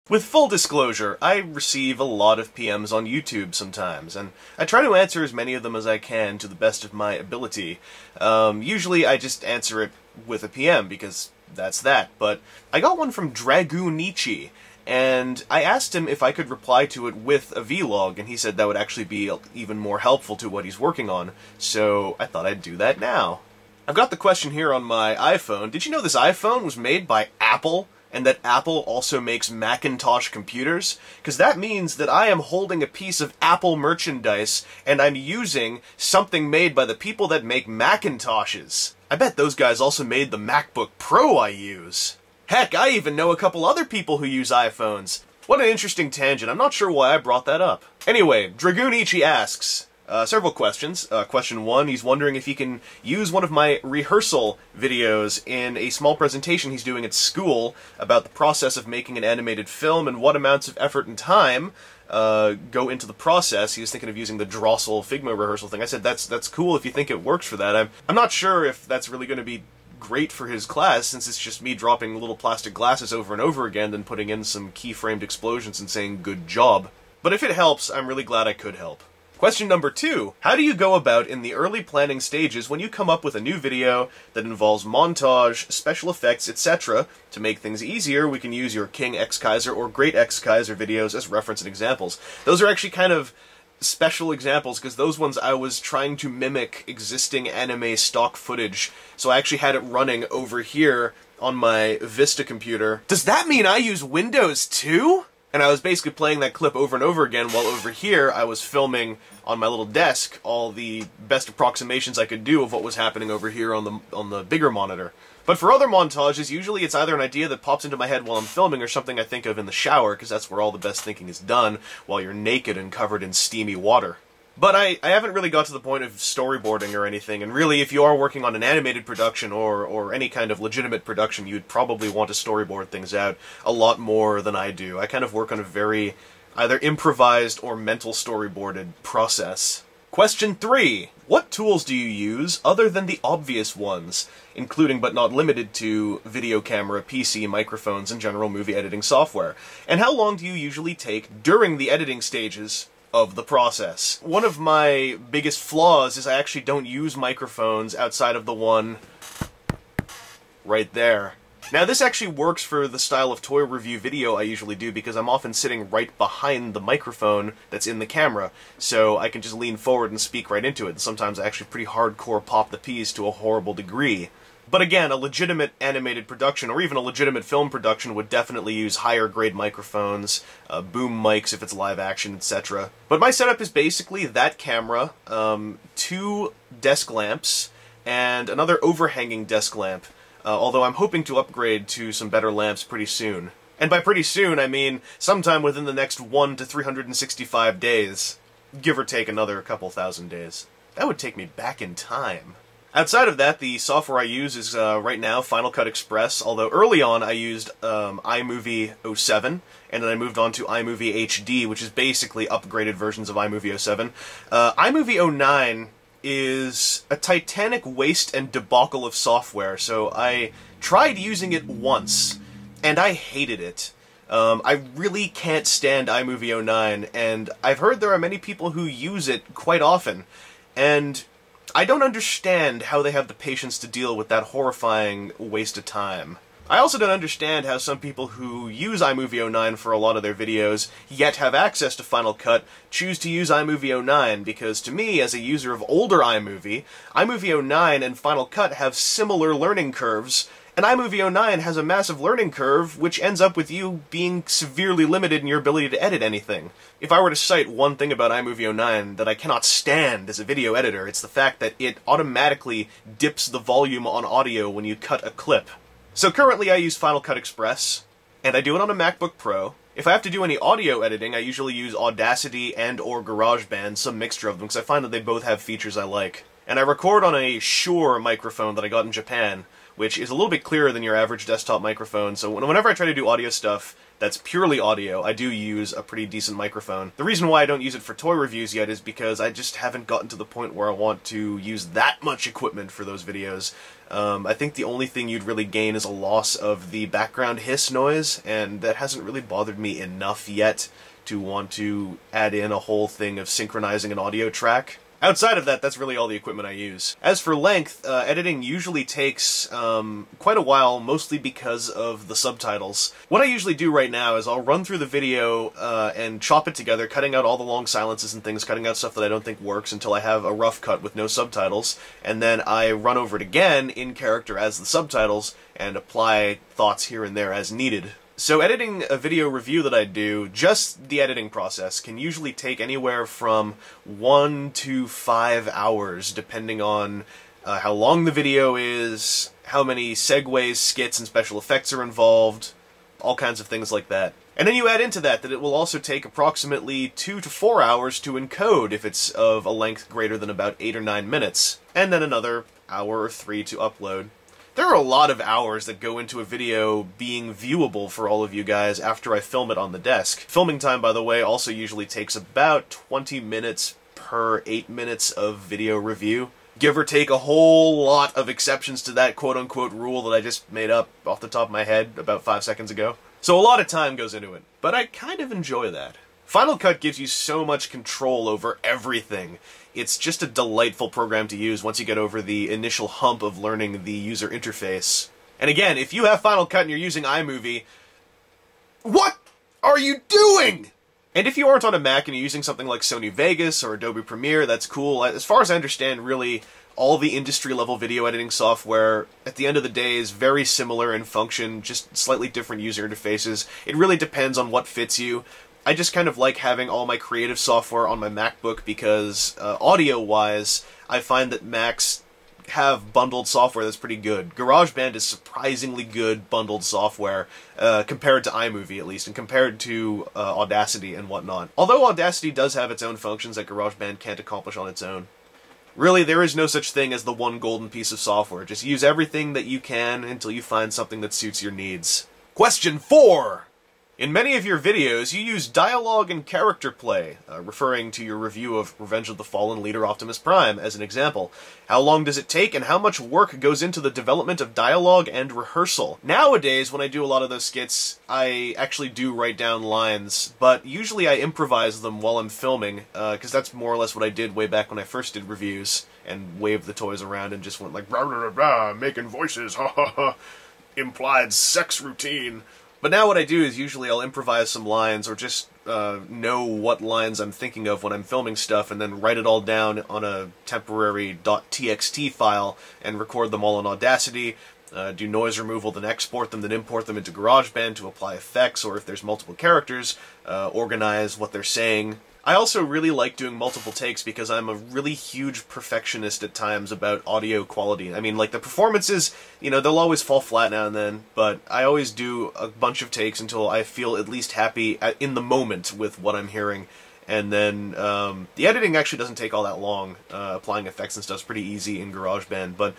With full disclosure, I receive a lot of PMs on YouTube sometimes, and I try to answer as many of them as I can to the best of my ability. Usually I just answer it with a PM, because that's that, but I got one from Dragoonichi, and I asked him if I could reply to it with a vlog, and he said that would actually be even more helpful to what he's working on, so I thought I'd do that now. I've got the question here on my iPhone. Did you know this iPhone was made by Apple? And that Apple also makes Macintosh computers? Because that means that I am holding a piece of Apple merchandise, and I'm using something made by the people that make Macintoshes. I bet those guys also made the MacBook Pro I use. Heck, I even know a couple other people who use iPhones. What an interesting tangent. I'm not sure why I brought that up. Anyway, Dragoonichi asks several questions. Question 1, he's wondering if he can use one of my rehearsal videos in a small presentation he's doing at school about the process of making an animated film and what amounts of effort and time go into the process. He was thinking of using the Drossel Figma rehearsal thing. I said, that's cool if you think it works for that. I'm not sure if that's really going to be great for his class, since it's just me dropping little plastic glasses over and over again, then putting in some keyframed explosions and saying, good job. But if it helps, I'm really glad I could help. Question number 2. How do you go about in the early planning stages when you come up with a new video that involves montage, special effects, etc.? To make things easier, we can use your King X Kaiser or Great X Kaiser videos as reference and examples. Those are actually kind of special examples, because those ones I was trying to mimic existing anime stock footage, so I actually had it running over here on my Vista computer. Does that mean I use Windows too? And I was basically playing that clip over and over again, while over here I was filming on my little desk all the best approximations I could do of what was happening over here on the bigger monitor. But for other montages, usually it's either an idea that pops into my head while I'm filming or something I think of in the shower, because that's where all the best thinking is done, while you're naked and covered in steamy water. But I haven't really got to the point of storyboarding or anything, and really if you are working on an animated production or any kind of legitimate production, you'd probably want to storyboard things out a lot more than I do. I kind of work on a very either improvised or mental storyboarded process. Question 3. What tools do you use other than the obvious ones, including but not limited to video camera, PC, microphones, and general movie editing software? And how long do you usually take during the editing stages of the process? One of my biggest flaws is I actually don't use microphones outside of the one right there. Now this actually works for the style of toy review video I usually do, because I'm often sitting right behind the microphone that's in the camera, so I can just lean forward and speak right into it, and sometimes I actually pretty hardcore pop the P's to a horrible degree. But again, a legitimate animated production, or even a legitimate film production, would definitely use higher grade microphones, boom mics if it's live action, etc. But my setup is basically that camera, 2 desk lamps, and another overhanging desk lamp, although I'm hoping to upgrade to some better lamps pretty soon. And by pretty soon, I mean sometime within the next 1 to 365 days. Give or take another couple thousand days. That would take me back in time. Outside of that, the software I use is, right now, Final Cut Express, although early on I used iMovie 07, and then I moved on to iMovie HD, which is basically upgraded versions of iMovie 07. iMovie 09 is a titanic waste and debacle of software, so I tried using it once, and I hated it. I really can't stand iMovie 09, and I've heard there are many people who use it quite often, and I don't understand how they have the patience to deal with that horrifying waste of time. I also don't understand how some people who use iMovie 09 for a lot of their videos, yet have access to Final Cut, choose to use iMovie 09, because to me, as a user of older iMovie, iMovie 09 and Final Cut have similar learning curves, and iMovie 09 has a massive learning curve, which ends up with you being severely limited in your ability to edit anything. If I were to cite one thing about iMovie 09 that I cannot stand as a video editor, it's the fact that it automatically dips the volume on audio when you cut a clip. So currently I use Final Cut Express, and I do it on a MacBook Pro. If I have to do any audio editing, I usually use Audacity and or GarageBand, some mixture of them, because I find that they both have features I like. And I record on a Shure microphone that I got in Japan, which is a little bit clearer than your average desktop microphone, so whenever I try to do audio stuff that's purely audio, I do use a pretty decent microphone. The reason why I don't use it for toy reviews yet is because I just haven't gotten to the point where I want to use that much equipment for those videos. I think the only thing you'd really gain is a loss of the background hiss noise, and that hasn't really bothered me enough yet to want to add in a whole thing of synchronizing an audio track. Outside of that, that's really all the equipment I use. As for length, editing usually takes quite a while, mostly because of the subtitles. What I usually do right now is I'll run through the video and chop it together, cutting out all the long silences and things, cutting out stuff that I don't think works until I have a rough cut with no subtitles, and then I run over it again in character as the subtitles and apply thoughts here and there as needed. So editing a video review that I do, just the editing process, can usually take anywhere from 1 to 5 hours, depending on how long the video is, how many segues, skits, and special effects are involved, all kinds of things like that. And then you add into that it will also take approximately 2 to 4 hours to encode if it's of a length greater than about 8 or 9 minutes, and then another hour or 3 to upload. There are a lot of hours that go into a video being viewable for all of you guys after I film it on the desk. Filming time, by the way, also usually takes about 20 minutes per 8 minutes of video review. Give or take a whole lot of exceptions to that quote-unquote rule that I just made up off the top of my head about 5 seconds ago. So a lot of time goes into it, but I kind of enjoy that. Final Cut gives you so much control over everything. It's just a delightful program to use once you get over the initial hump of learning the user interface. And again, if you have Final Cut and you're using iMovie, what are you doing? And if you aren't on a Mac and you're using something like Sony Vegas or Adobe Premiere, that's cool. As far as I understand, really, all the industry-level video editing software, at the end of the day, is very similar in function, just slightly different user interfaces. It really depends on what fits you. I just kind of like having all my creative software on my MacBook because, audio-wise, I find that Macs have bundled software that's pretty good. GarageBand is surprisingly good bundled software, compared to iMovie at least, and compared to Audacity and whatnot. Although Audacity does have its own functions that GarageBand can't accomplish on its own. Really, there is no such thing as the one golden piece of software. Just use everything that you can until you find something that suits your needs. Question 4! In many of your videos, you use dialogue and character play, referring to your review of Revenge of the Fallen Leader Optimus Prime as an example. How long does it take, and how much work goes into the development of dialogue and rehearsal? Nowadays, when I do a lot of those skits, I actually do write down lines, but usually I improvise them while I'm filming, because that's more or less what I did way back when I first did reviews, and waved the toys around and just went like, rah, rah, rah, rah, making voices, ha ha ha, implied sex routine. But now what I do is usually I'll improvise some lines or just know what lines I'm thinking of when I'm filming stuff and then write it all down on a temporary .txt file and record them all in Audacity, do noise removal, then export them, then import them into GarageBand to apply effects, or if there's multiple characters, organize what they're saying. I also really like doing multiple takes because I'm a really huge perfectionist at times about audio quality. I mean, like, the performances, you know, they'll always fall flat now and then, but I always do a bunch of takes until I feel at least happy in the moment with what I'm hearing. And then, the editing actually doesn't take all that long. Applying effects and stuff's pretty easy in GarageBand, but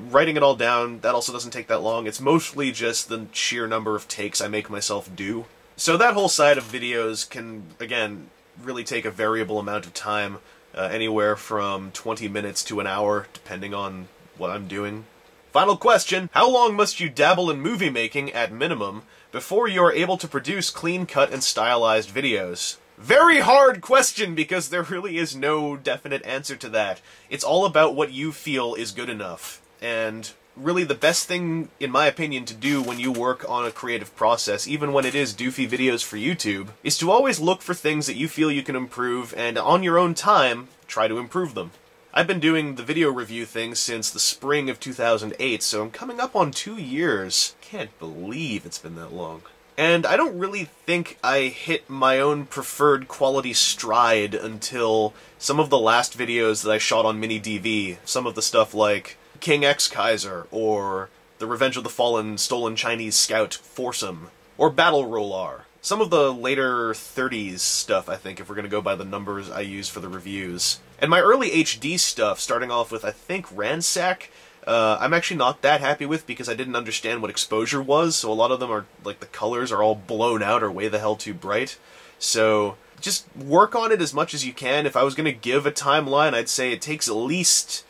writing it all down, that also doesn't take that long. It's mostly just the sheer number of takes I make myself do. So that whole side of videos can, again, really take a variable amount of time, anywhere from 20 minutes to an hour, depending on what I'm doing. Final question: how long must you dabble in movie making, at minimum, before you are able to produce clean-cut and stylized videos? Very hard question, because there really is no definite answer to that. It's all about what you feel is good enough. And really the best thing, in my opinion, to do when you work on a creative process, even when it is doofy videos for YouTube, is to always look for things that you feel you can improve, and on your own time, try to improve them. I've been doing the video review thing since the spring of 2008, so I'm coming up on 2 years. Can't believe it's been that long. And I don't really think I hit my own preferred quality stride until some of the last videos that I shot on mini-DV, some of the stuff like King X Kaiser, or the Revenge of the Fallen Stolen Chinese Scout Foursome, or Battle Roller. Some of the later 30s stuff, I think, if we're going to go by the numbers I use for the reviews. And my early HD stuff, starting off with, I think, Ransack, I'm actually not that happy with because I didn't understand what exposure was, so a lot of them are, like, the colors are all blown out or way the hell too bright. So just work on it as much as you can. If I was going to give a timeline, I'd say it takes at least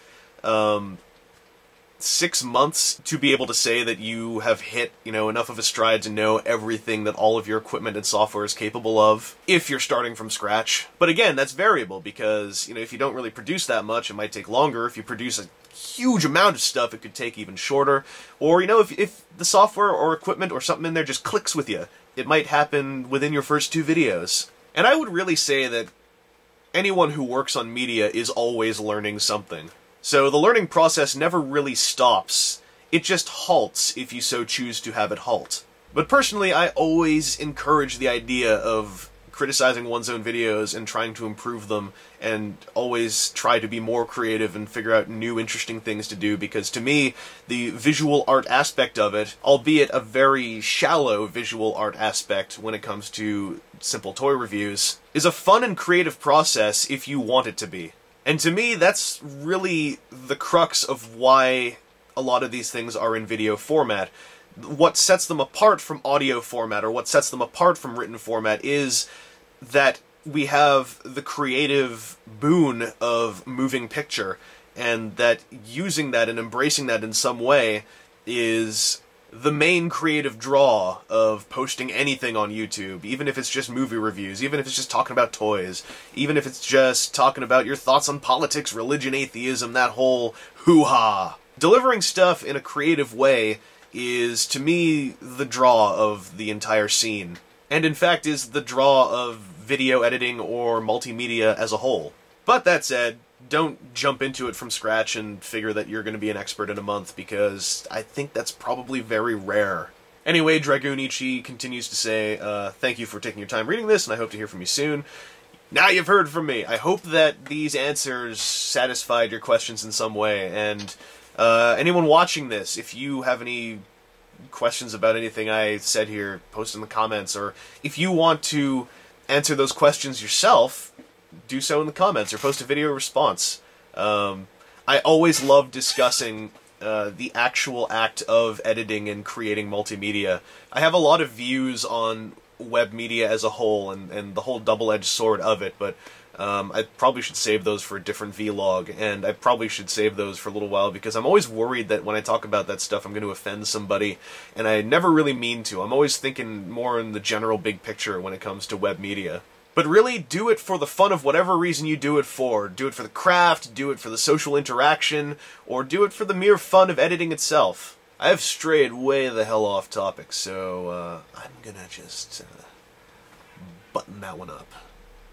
6 months to be able to say that you have hit, enough of a stride to know everything that all of your equipment and software is capable of, if you're starting from scratch. But again, that's variable, because, if you don't really produce that much, it might take longer. If you produce a huge amount of stuff, it could take even shorter. Or, if the software or equipment or something in there just clicks with you, it might happen within your first 2 videos. And I would really say that anyone who works on media is always learning something. So the learning process never really stops. It just halts if you so choose to have it halt. But personally, I always encourage the idea of criticizing one's own videos and trying to improve them, and always try to be more creative and figure out new interesting things to do, because to me, the visual art aspect of it, albeit a very shallow visual art aspect when it comes to simple toy reviews, is a fun and creative process if you want it to be. And to me, that's really the crux of why a lot of these things are in video format. What sets them apart from audio format, or what sets them apart from written format, is that we have the creative boon of moving picture, and that using that and embracing that in some way is the main creative draw of posting anything on YouTube, even if it's just movie reviews, even if it's just talking about toys, even if it's just talking about your thoughts on politics, religion, atheism, that whole hoo-ha. Delivering stuff in a creative way is, to me, the draw of the entire scene, and in fact is the draw of video editing or multimedia as a whole. But that said, don't jump into it from scratch and figure that you're going to be an expert in a month, because I think that's probably very rare. Anyway, Dragoonichi continues to say, thank you for taking your time reading this, and I hope to hear from you soon. Now you've heard from me. I hope that these answers satisfied your questions in some way, and anyone watching this, if you have any questions about anything I said here, post in the comments, or if you want to answer those questions yourself, do so in the comments, or post a video response. I always love discussing the actual act of editing and creating multimedia. I have a lot of views on web media as a whole, and the whole double-edged sword of it, but I probably should save those for a different vlog, and I probably should save those for a little while, because I'm always worried that when I talk about that stuff I'm going to offend somebody, and I never really mean to. I'm always thinking more in the general big picture when it comes to web media. But really, do it for the fun of whatever reason you do it for. Do it for the craft, do it for the social interaction, or do it for the mere fun of editing itself. I have strayed way the hell off topic, so I'm gonna just button that one up.